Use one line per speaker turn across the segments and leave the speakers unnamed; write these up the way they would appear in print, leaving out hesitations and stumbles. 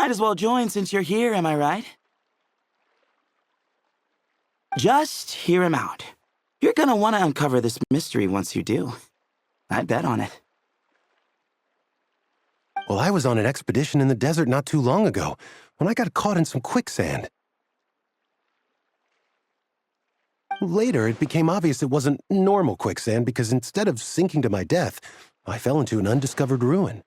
Might as well join since you're here, am I right? Just hear him out. You're gonna want to uncover this mystery once you do. I'd bet on it.
Well, I was on an expedition in the desert not too long ago, when I got caught in some quicksand. Later, it became obvious it wasn't normal quicksand because instead of sinking to my death, I fell into an undiscovered ruin.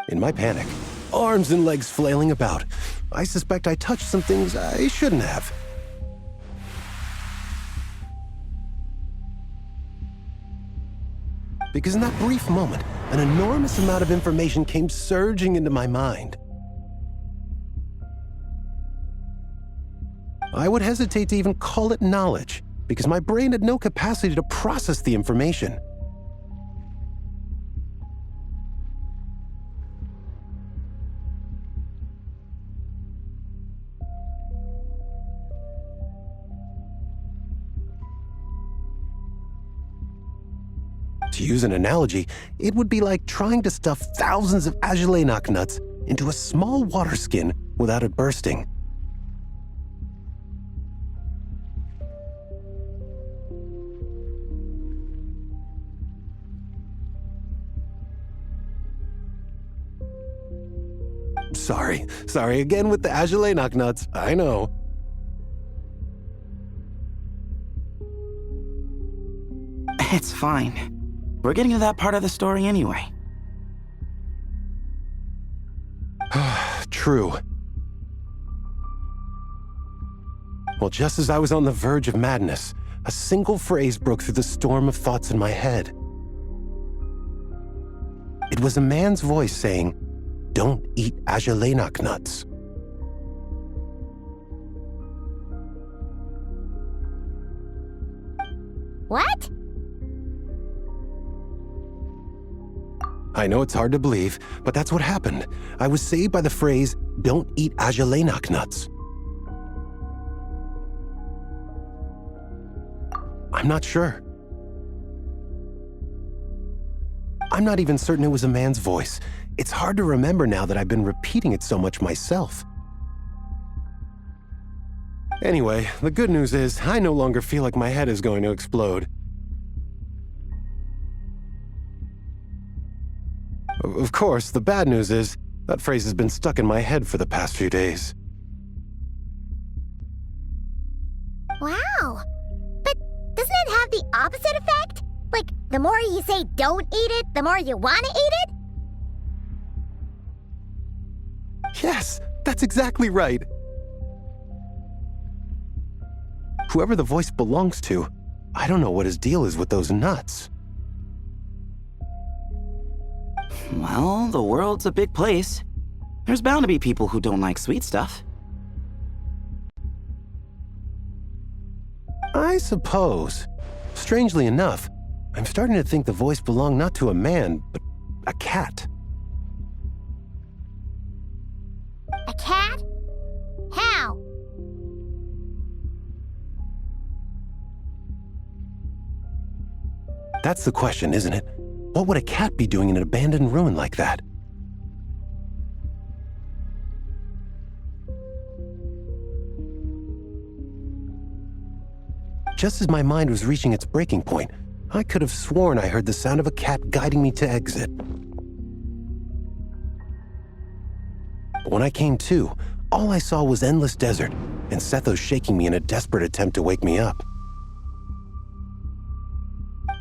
In my panic, arms and legs flailing about, I suspect I touched some things I shouldn't have. Because in that brief moment, an enormous amount of information came surging into my mind. I would hesitate to even call it knowledge, because my brain had no capacity to process the information. To use an analogy, it would be like trying to stuff thousands of Agelenok nuts into a small water skin without it bursting. Sorry again with the Agelenok nuts, I know.
It's fine. We're getting to that part of the story anyway.
True. Well, just as I was on the verge of madness, a single phrase broke through the storm of thoughts in my head. It was a man's voice saying, "Don't eat Agelenok nuts."
What?
I know it's hard to believe, but that's what happened. I was saved by the phrase, "Don't eat Agelenok nuts." I'm not sure. I'm not even certain it was a man's voice. It's hard to remember now that I've been repeating it so much myself. Anyway, the good news is I no longer feel like my head is going to explode. Of course, the bad news is that phrase has been stuck in my head for the past few days.
Wow. But doesn't it have the opposite effect? Like, the more you say don't eat it, the more you want to eat it?
Yes, that's exactly right. Whoever the voice belongs to, I don't know what his deal is with those nuts.
Well, the world's a big place. There's bound to be people who don't like sweet stuff.
I suppose. Strangely enough, I'm starting to think the voice belonged not to a man, but a cat.
A cat? How?
That's the question, isn't it? What would a cat be doing in an abandoned ruin like that? Just as my mind was reaching its breaking point, I could have sworn I heard the sound of a cat guiding me to exit. But when I came to, all I saw was endless desert, and Sethos shaking me in a desperate attempt to wake me up.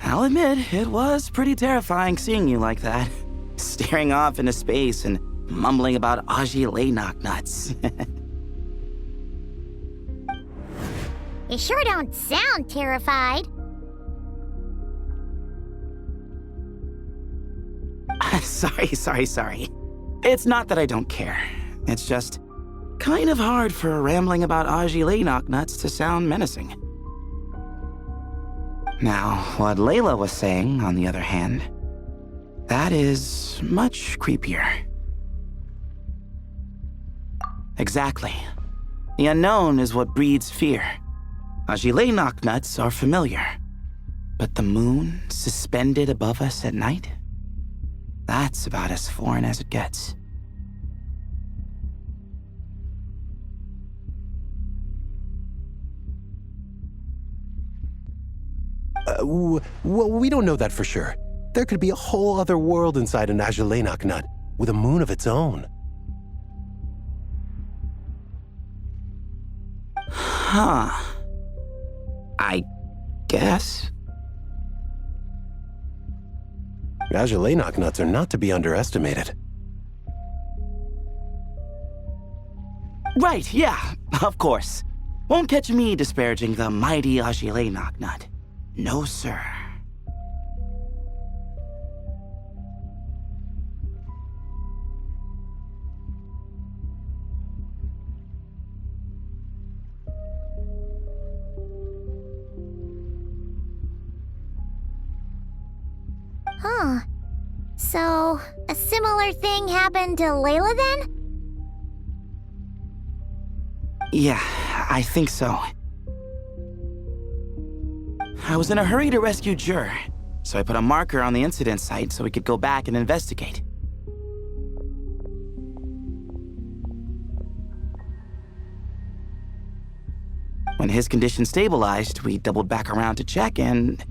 I'll admit, it was pretty terrifying seeing you like that. Staring off into space and mumbling about Agelenok nuts.
You sure don't sound terrified.
Sorry. It's not that I don't care. It's just kind of hard for rambling about Agelenok nuts to sound menacing. Now, what Layla was saying, on the other hand, that is much creepier. Exactly. The unknown is what breeds fear. Agelenok nuts are familiar, but the moon suspended above us at night? That's about as foreign as it gets.
Well, we don't know that for sure. There could be a whole other world inside an Azulenok nut, with a moon of its own.
Huh. I guess?
Azulenok nuts are not to be underestimated.
Right, yeah, of course. Won't catch me disparaging the mighty Azulenok nut. No, sir.
Huh. So, a similar thing happened to Layla then?
Yeah, I think so. I was in a hurry to rescue Jur, so I put a marker on the incident site so we could go back and investigate. When his condition stabilized, we doubled back around to check and